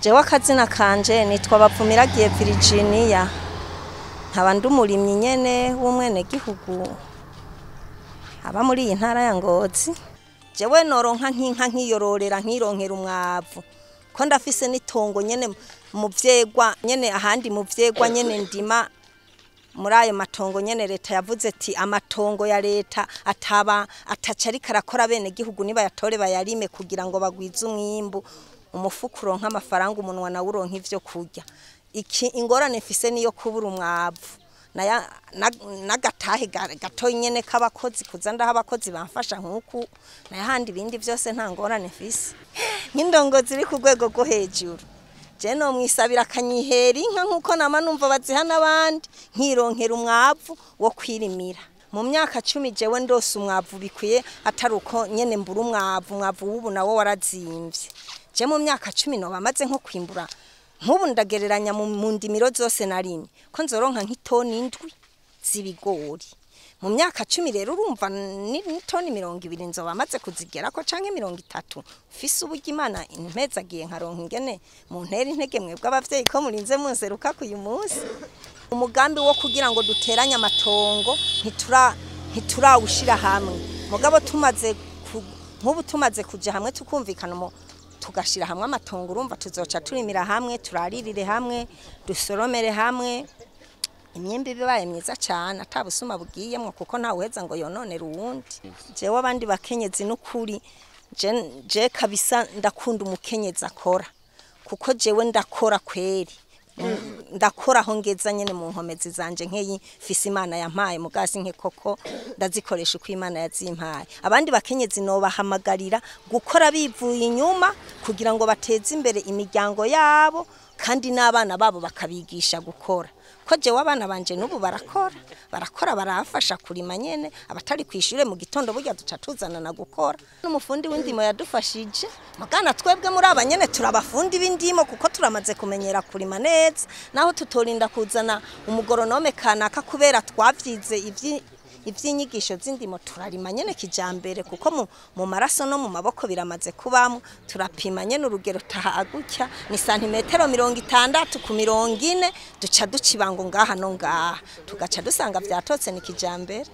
Jewe akazina kanje nitwa Bapfumiragiye Virginia, nkaba ndi umurimyi nyene w'umwene gihugu aba muri iyi ntara ya Ngozi. Jewe noronka nk'inka nkiyororera nkironkera umwavu, ko ndafise n'itongo nyene mu vyegwa nyene ahandi mu vyegwa nyene ndima. Muri ayo matongo nyene leta yavuze ati amatongo ya leta ataca ariko arakora bene gihugu niba yatore bayarime kugira ngo bagwize umwimbu, umufuko uronka amafaranga, umunwa nawe uronka ivyo kurya. Iki ingorane mfise niyo kubura umwavu n'agatahe gato nyene k'abakozi, kuza ndaho abakozi bamfasha nk'uku n'ahandi ibindi vyose nta ngorane mfise. Nk'indongozi iri ku rwego rwo hejuru, je no mwisabira akanyihera inka nk'uko nama numva baziha n'abandi, nkironkera umwavu wo kwirimira. Mu myaka 10 jewe ndose umwavu bikwiye, atari uko nyene mbura umwavu w'ubu nawo warazimvye. Je mu myaka 10 no bamaze nko kwimbura, nk'ubu ndagereranya mu ndimiro zose narimye ko nzoronka nk'itoni 7 z'ibigori. Mu myaka 10 rero urumva n'itoni 20 nzoba bamaze kuzigera ko canke 30. Ufise uburyo Imana impezagiye nkaronka ingene mu ntera intege mwebwe abavyeyi ko murinze munseruka kuyu munsi. Umugambi wo kugira ngo duteranye amatongo ntiturawushira hamwe, mugabo nk'ubu tumaze kuja hamwe tukumvikana tugashira hamwe amatongo, urumva tuzoca turimira hamwe, turaririre hamwe, dusoromere hamwe, imyimbi bibaye myiza cyane atabusuma bugiyemwe, kuko nta uheza ngo yononera uwundi. Jewe abandi bakenyezi n'ukuri je kabisa ndakunda umukenyezi akora, kuko jewe ndakora kweri, ndakora aho ngeza nyene mu nkomezi zanje nkeyi fise Imana yampaye, mugasi nke koko ndazikoresha uko Imana yazimpaye. Abandi bakenyezi no bahamagarira gukora bivuye inyuma kugira ngo bateze imbere imiryango yabo, kandi n'abana babo bakabigisha gukora. Ko jewe abana banje n'ubu barakora barafasha kurima nyene, abatari kwishure mu gitondo burya duca tuzanana gukora. N'umufundi w'indimo yadufashije, mugana twebwe muri abanyene turabafundi b'indimo kuko turamaze kumenyera kurima neza, naho tutorinda kuzana umugoronome kanaka kubera twavyize ivyinyigisho z'indimo, turarima nyene kijambere kuko mu maraso no mu maboko biramaze kubamwe. Turapima nyene urugero tahagutya ni santimetero 60 ku 40, duca ducibango ngaha no ngaha, tugaca dusanga vyatotse ni kijambere.